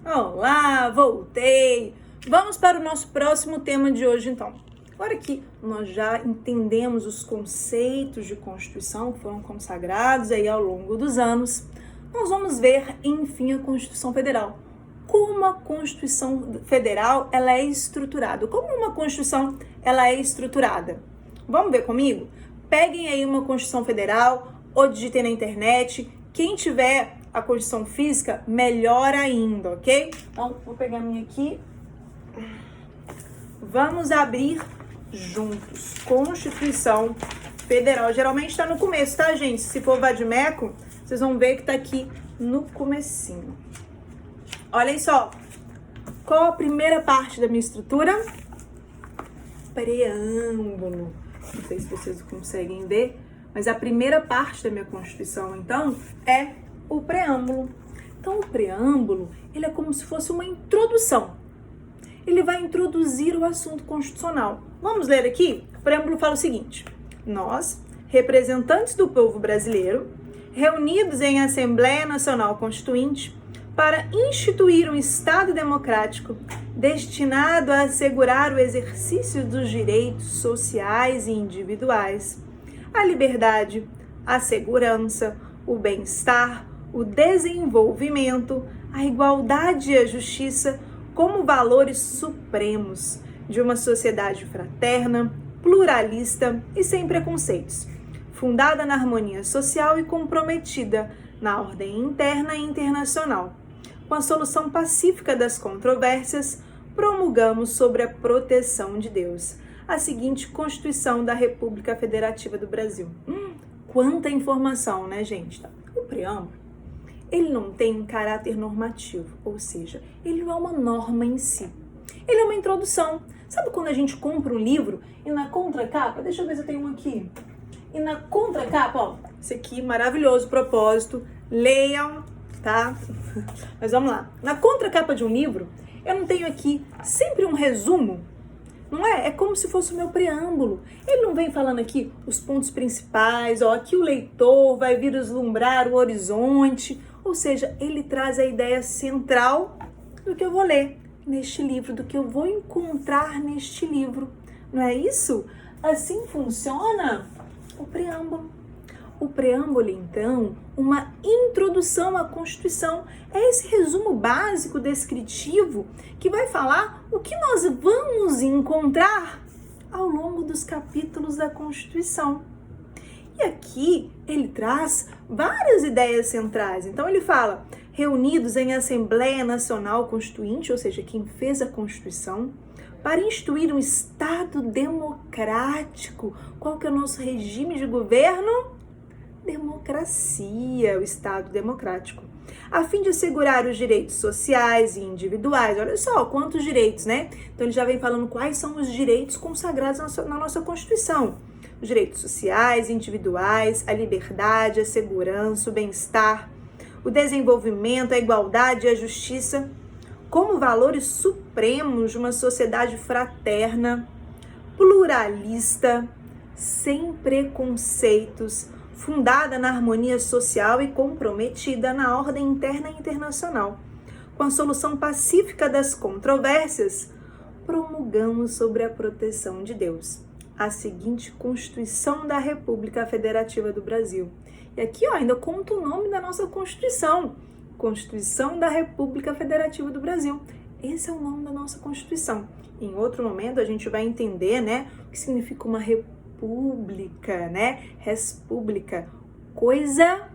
Olá, voltei! Vamos para o nosso próximo tema de hoje, então. Agora que nós já entendemos os conceitos de Constituição que foram consagrados aí ao longo dos anos, nós vamos ver, enfim, a Constituição Federal. Como a Constituição Federal ela é estruturada? Como uma Constituição ela é estruturada? Vamos ver comigo? Peguem aí uma Constituição Federal ou digitem na internet. Quem tiver a Constituição física, melhor ainda, ok? Então, vou pegar a minha aqui. Vamos abrir juntos. Constituição Federal. Geralmente está no começo, tá, gente? Se for vadimeco, vocês vão ver que tá aqui no comecinho. Olhem só. Qual a primeira parte da minha estrutura? Preâmbulo. Não sei se vocês conseguem ver, mas a primeira parte da minha Constituição, então, é o preâmbulo. Então, o preâmbulo, ele é como se fosse uma introdução. Ele vai introduzir o assunto constitucional. Vamos ler aqui? O preâmbulo fala o seguinte: nós, representantes do povo brasileiro, reunidos em Assembleia Nacional Constituinte, para instituir um Estado democrático destinado a assegurar o exercício dos direitos sociais e individuais, a liberdade, a segurança, o bem-estar, o desenvolvimento, a igualdade e a justiça como valores supremos de uma sociedade fraterna, pluralista e sem preconceitos, fundada na harmonia social e comprometida na ordem interna e internacional. Com a solução pacífica das controvérsias, promulgamos sobre a proteção de Deus a seguinte Constituição da República Federativa do Brasil. Quanta informação, né, gente? O preâmbulo, ele não tem um caráter normativo, ou seja, ele não é uma norma em si. Ele é uma introdução. Sabe quando a gente compra um livro e na contracapa, deixa eu ver se eu tenho um aqui, e na contracapa, ó, esse aqui, maravilhoso propósito, leiam, tá? Mas vamos lá. Na contracapa de um livro, eu não tenho aqui sempre um resumo, não é? É como se fosse o meu preâmbulo. Ele não vem falando aqui os pontos principais, ó, aqui o leitor vai vislumbrar o horizonte, ou seja, ele traz a ideia central do que eu vou ler neste livro, do que eu vou encontrar neste livro. Não é isso? Assim funciona o preâmbulo. O preâmbulo, então, uma introdução à Constituição. É esse resumo básico descritivo que vai falar o que nós vamos encontrar ao longo dos capítulos da Constituição. E aqui ele traz várias ideias centrais. Então ele fala, reunidos em Assembleia Nacional Constituinte, ou seja, quem fez a Constituição, para instituir um Estado democrático. Qual que é o nosso regime de governo? Democracia, o Estado democrático, a fim de assegurar os direitos sociais e individuais. Olha só, quantos direitos, né? Então ele já vem falando quais são os direitos consagrados na nossa Constituição. Os direitos sociais, individuais, a liberdade, a segurança, o bem-estar, o desenvolvimento, a igualdade e a justiça, como valores supremos de uma sociedade fraterna, pluralista, sem preconceitos, fundada na harmonia social e comprometida na ordem interna e internacional. Com a solução pacífica das controvérsias, promulgamos sobre a proteção de Deus a seguinte Constituição da República Federativa do Brasil. E aqui, ó, ainda conta o nome da nossa Constituição. Constituição da República Federativa do Brasil. Esse é o nome da nossa Constituição. Em outro momento, a gente vai entender, né, o que significa uma república, né? Res pública, coisa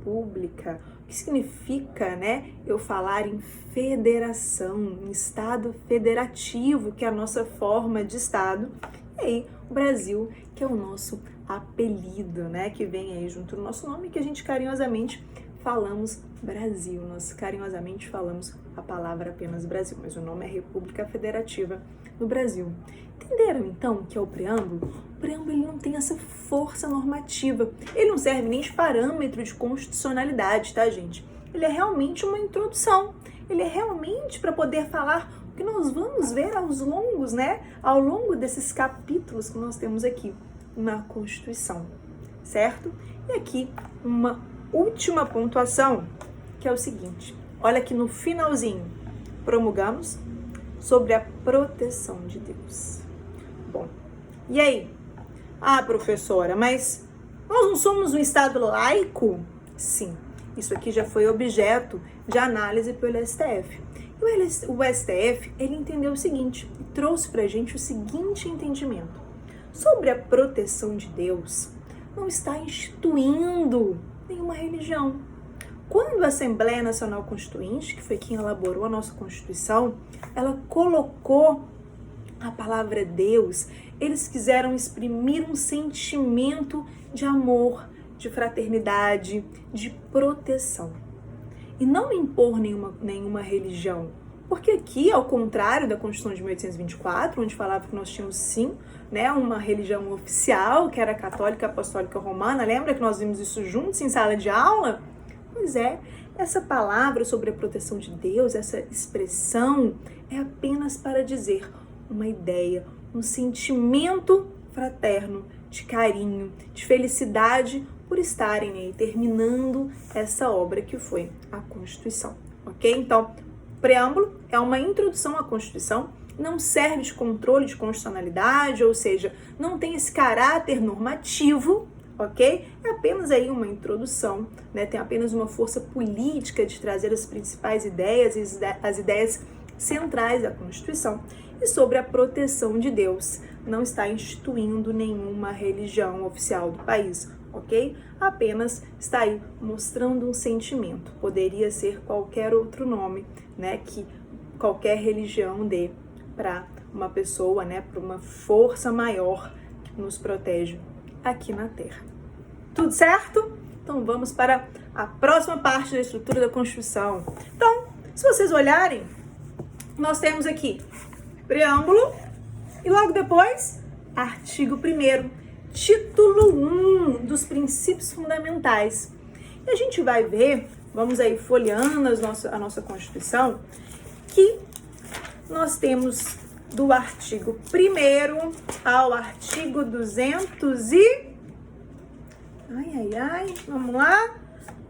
pública. O que significa, né, eu falar em federação, em Estado federativo, que é a nossa forma de Estado. E aí, o Brasil, que é o nosso apelido, né, que vem aí junto do nosso nome, que a gente carinhosamente falamos Brasil. Nós carinhosamente falamos a palavra apenas Brasil, mas o nome é República Federativa do Brasil. Entenderam, então, que é o preâmbulo? O preâmbulo ele não tem essa força normativa. Ele não serve nem de parâmetro de constitucionalidade, tá, gente? Ele é realmente uma introdução. Ele é realmente para poder falar o que nós vamos ver aos longos, né? Ao longo desses capítulos que nós temos aqui na Constituição, certo? E aqui uma última pontuação, que é o seguinte: olha aqui no finalzinho, promulgamos sobre a proteção de Deus. Bom, e aí? Ah, professora, mas nós não somos um Estado laico? Sim, isso aqui já foi objeto de análise pelo STF. E o STF, ele entendeu o seguinte, trouxe pra gente o seguinte entendimento. Sobre a proteção de Deus, não está instituindo nenhuma religião. Quando a Assembleia Nacional Constituinte, que foi quem elaborou a nossa Constituição, ela colocou a palavra Deus, eles quiseram exprimir um sentimento de amor, de fraternidade, de proteção. E não impor nenhuma religião. Porque aqui, ao contrário da Constituição de 1824, onde falava que nós tínhamos sim, né, uma religião oficial, que era a católica apostólica romana, lembra que nós vimos isso juntos em sala de aula? Pois é, essa palavra sobre a proteção de Deus, essa expressão, é apenas para dizer uma ideia, um sentimento fraterno, de carinho, de felicidade por estarem aí terminando essa obra que foi a Constituição, ok? Então, preâmbulo é uma introdução à Constituição, não serve de controle de constitucionalidade, ou seja, não tem esse caráter normativo, ok? É apenas aí uma introdução, né? Tem apenas uma força política de trazer as principais ideias, as ideias centrais da Constituição. E sobre a proteção de Deus, não está instituindo nenhuma religião oficial do país, ok? Apenas está aí mostrando um sentimento. Poderia ser qualquer outro nome, né? Que qualquer religião dê para uma pessoa, né? Para uma força maior que nos protege aqui na Terra. Tudo certo? Então vamos para a próxima parte da estrutura da Constituição. Então, se vocês olharem, nós temos aqui preâmbulo e logo depois, artigo 1º, título 1 dos princípios fundamentais. E a gente vai ver, vamos aí folheando a nossa Constituição, que nós temos do artigo 1º ao artigo 200 e... vamos lá,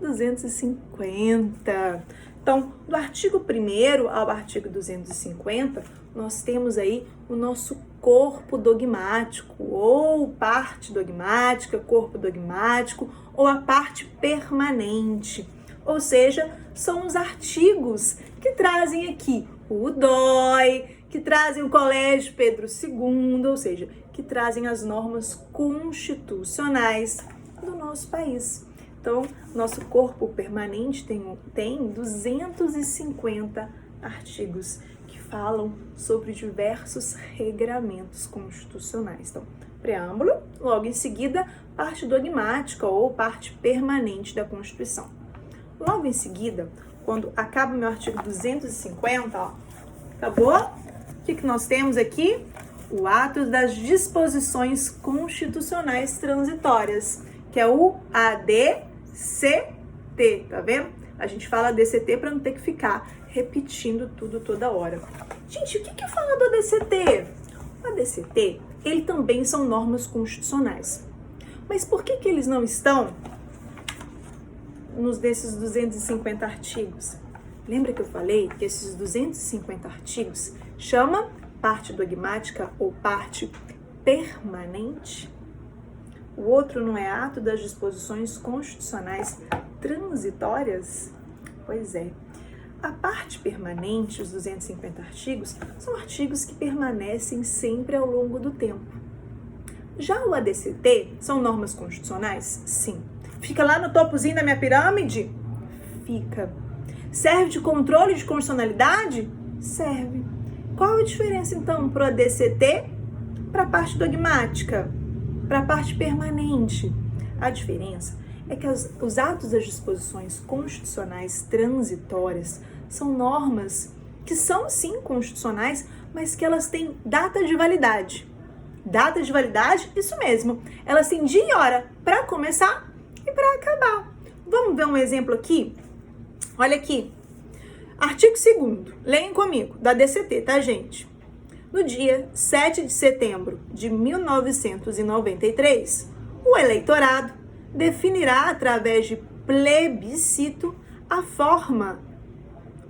250. Então, do artigo 1º ao artigo 250, nós temos aí o nosso corpo dogmático, ou parte dogmática, corpo dogmático, ou a parte permanente. Ou seja, são os artigos que trazem aqui o DOI, que trazem o Colégio Pedro II, ou seja, que trazem as normas constitucionais do nosso país. Então, nosso corpo permanente tem 250 artigos que falam sobre diversos regramentos constitucionais. Então, preâmbulo, logo em seguida, parte dogmática ou parte permanente da Constituição. Logo em seguida, quando acaba o meu artigo 250, ó, acabou? O que nós temos aqui? O ato das disposições constitucionais transitórias, que é o ADCT, tá vendo? A gente fala ADCT para não ter que ficar repetindo tudo toda hora. Gente, o que fala do ADCT? O ADCT, ele também são normas constitucionais. Mas por que eles não estão desses 250 artigos? Lembra que eu falei que esses 250 artigos chama parte dogmática ou parte permanente? O outro não é ato das disposições constitucionais transitórias? Pois é. A parte permanente, os 250 artigos, são artigos que permanecem sempre ao longo do tempo. Já o ADCT são normas constitucionais? Sim. Fica lá no topozinho da minha pirâmide? Fica. Serve de controle de constitucionalidade? Serve. Qual a diferença, então, para o ADCT, para a parte dogmática, para a parte permanente? A diferença é que os atos das disposições constitucionais transitórias são normas que são, sim, constitucionais, mas que elas têm data de validade. Data de validade, isso mesmo. Elas têm dia e hora para começar e para acabar. Vamos ver um exemplo aqui? Olha aqui. Artigo 2º, leiam comigo, da DCT, tá, gente? No dia 7 de setembro de 1993, o eleitorado definirá através de plebiscito a forma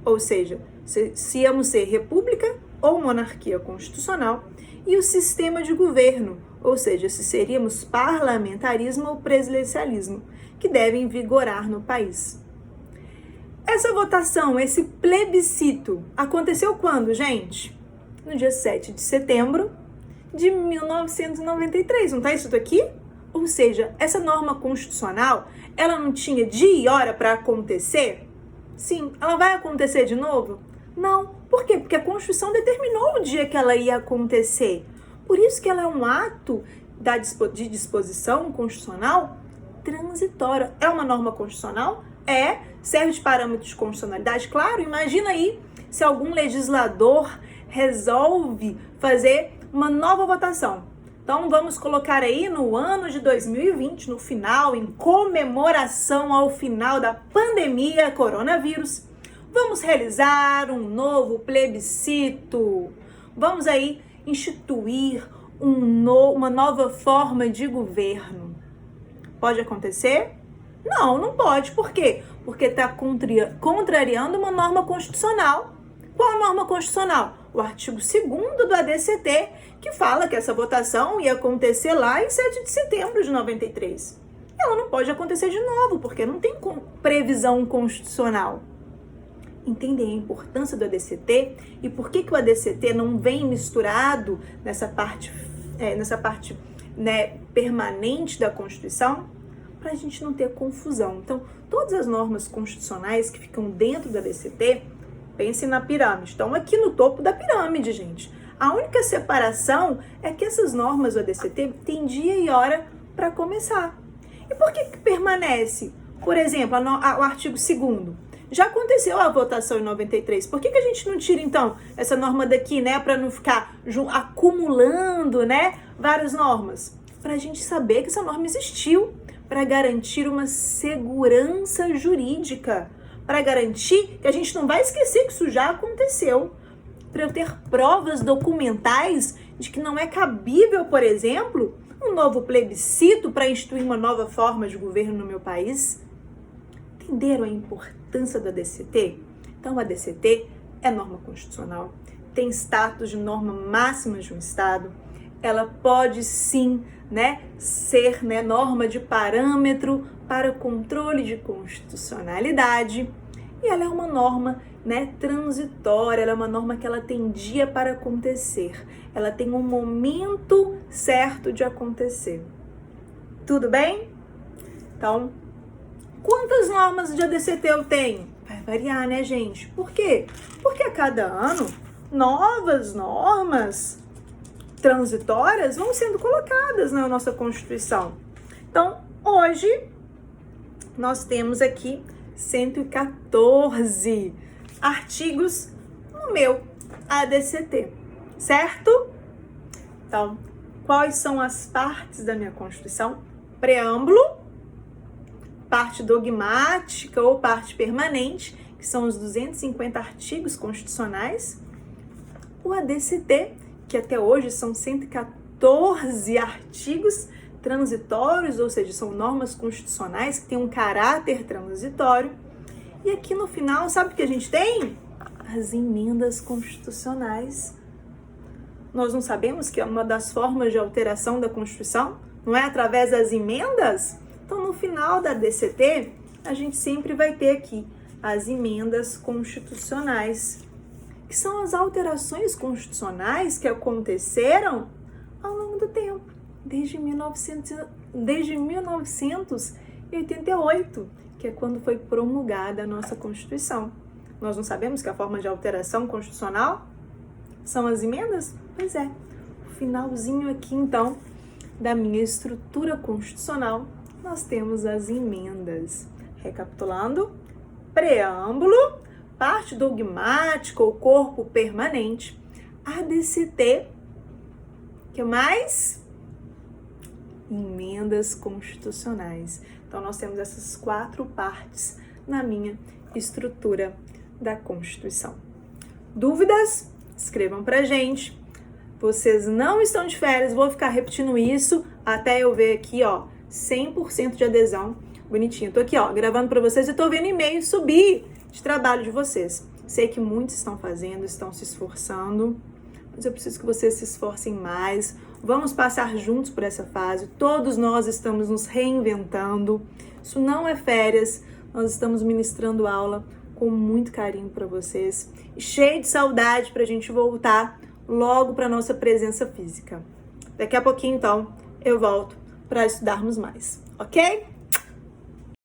ou seja, se íamos ser república ou monarquia constitucional, e o sistema de governo, ou seja, se seríamos parlamentarismo ou presidencialismo, que devem vigorar no país. Essa votação, esse plebiscito, aconteceu quando, gente? No dia 7 de setembro de 1993, não tá isso aqui? Ou seja, essa norma constitucional, ela não tinha dia e hora para acontecer? Sim. Ela vai acontecer de novo? Não. Por quê? Porque a Constituição determinou o dia que ela ia acontecer. Por isso que ela é um ato de disposição constitucional transitória. É uma norma constitucional? É. Serve de parâmetro de constitucionalidade? Claro. Imagina aí se algum legislador resolve fazer uma nova votação. Então, vamos colocar aí no ano de 2020, no final, em comemoração ao final da pandemia coronavírus, vamos realizar um novo plebiscito. Vamos aí instituir uma nova forma de governo. Pode acontecer? Não, não pode. Por quê? Porque está contrariando uma norma constitucional. Qual a norma constitucional? O artigo 2º do ADCT, que fala que essa votação ia acontecer lá em 7 de setembro de 93. Ela não pode acontecer de novo, porque não tem previsão constitucional. Entendem a importância do ADCT e por que o ADCT não vem misturado nessa parte permanente da Constituição? Para a gente não ter confusão. Então, todas as normas constitucionais que ficam dentro do ADCT, pensem na pirâmide. Estão aqui no topo da pirâmide, gente. A única separação é que essas normas do ADCT têm dia e hora para começar. E por que permanece? Por exemplo, o artigo 2º. Já aconteceu a votação em 93. Por que a gente não tira, então, essa norma daqui, né? Para não ficar acumulando, né? Várias normas. Para a gente saber que essa norma existiu. Para garantir uma segurança jurídica. Para garantir que a gente não vai esquecer que isso já aconteceu. Para eu ter provas documentais de que não é cabível, por exemplo, um novo plebiscito para instituir uma nova forma de governo no meu país. Entenderam a importância do ADCT? Então, o ADCT é norma constitucional, tem status de norma máxima de um Estado, ela pode sim, ser norma de parâmetro para controle de constitucionalidade, e ela é uma norma transitória, ela é uma norma que ela tem dia para acontecer, ela tem um momento certo de acontecer. Tudo bem? Então, quantas normas de ADCT eu tenho? Vai variar, né, gente? Por quê? Porque a cada ano, novas normas transitórias vão sendo colocadas na nossa Constituição. Então, hoje, nós temos aqui 114 artigos no meu ADCT, certo? Então, quais são as partes da minha Constituição? Preâmbulo, parte dogmática ou parte permanente, que são os 250 artigos constitucionais. O ADCT, que até hoje são 114 artigos transitórios, ou seja, são normas constitucionais que têm um caráter transitório. E aqui no final, sabe o que a gente tem? As emendas constitucionais. Nós não sabemos que é uma das formas de alteração da Constituição? Não é através das emendas? Então, no final da ADCT, a gente sempre vai ter aqui as emendas constitucionais, que são as alterações constitucionais que aconteceram ao longo do tempo, desde 1988, que é quando foi promulgada a nossa Constituição. Nós não sabemos que a forma de alteração constitucional são as emendas? Pois é, o finalzinho aqui, então, da minha estrutura constitucional, nós temos as emendas. Recapitulando, preâmbulo, parte dogmática ou corpo permanente, ADCT, que mais? Emendas constitucionais. Então, nós temos essas 4 partes na minha estrutura da Constituição. Dúvidas? Escrevam pra gente. Vocês não estão de férias, vou ficar repetindo isso até eu ver aqui, 100% de adesão. Bonitinho. Tô aqui, gravando pra vocês e tô vendo e-mail subir de trabalho de vocês. Sei que muitos estão fazendo, estão se esforçando, mas eu preciso que vocês se esforcem mais. Vamos passar juntos por essa fase. Todos nós estamos nos reinventando. Isso não é férias. Nós estamos ministrando aula com muito carinho para vocês. E cheio de saudade para a gente voltar logo para nossa presença física. Daqui a pouquinho, então, eu volto para estudarmos mais, ok?